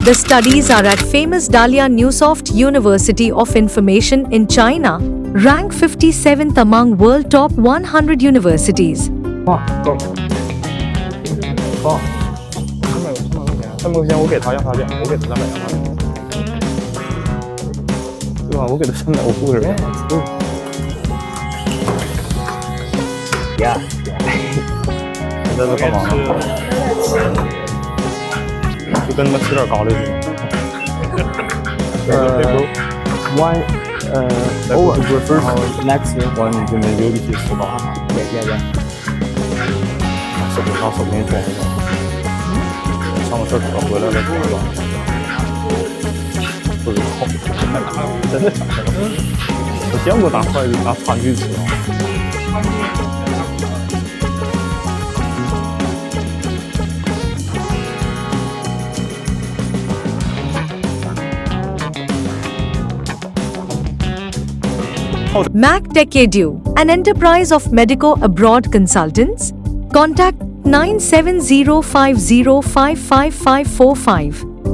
The studies are at famous Dalian Neusoft University of Information in China, ranked 57th among world top 100 universities. 放300块钱，我给他要他2，我给他300要他2，对吧？我给他300，我付给人。呀，你在这干嘛呢？就跟他们吃点咖喱去。one over next one 你就能有力气吃到。yeah 手给他手给你装一装。上个厕所回来再装一装。不是好，真的假的？我见过拿筷子拿餐具吃啊。B.Tech Edu, an enterprise of Medico Abroad Consultants. Contact 9705055545.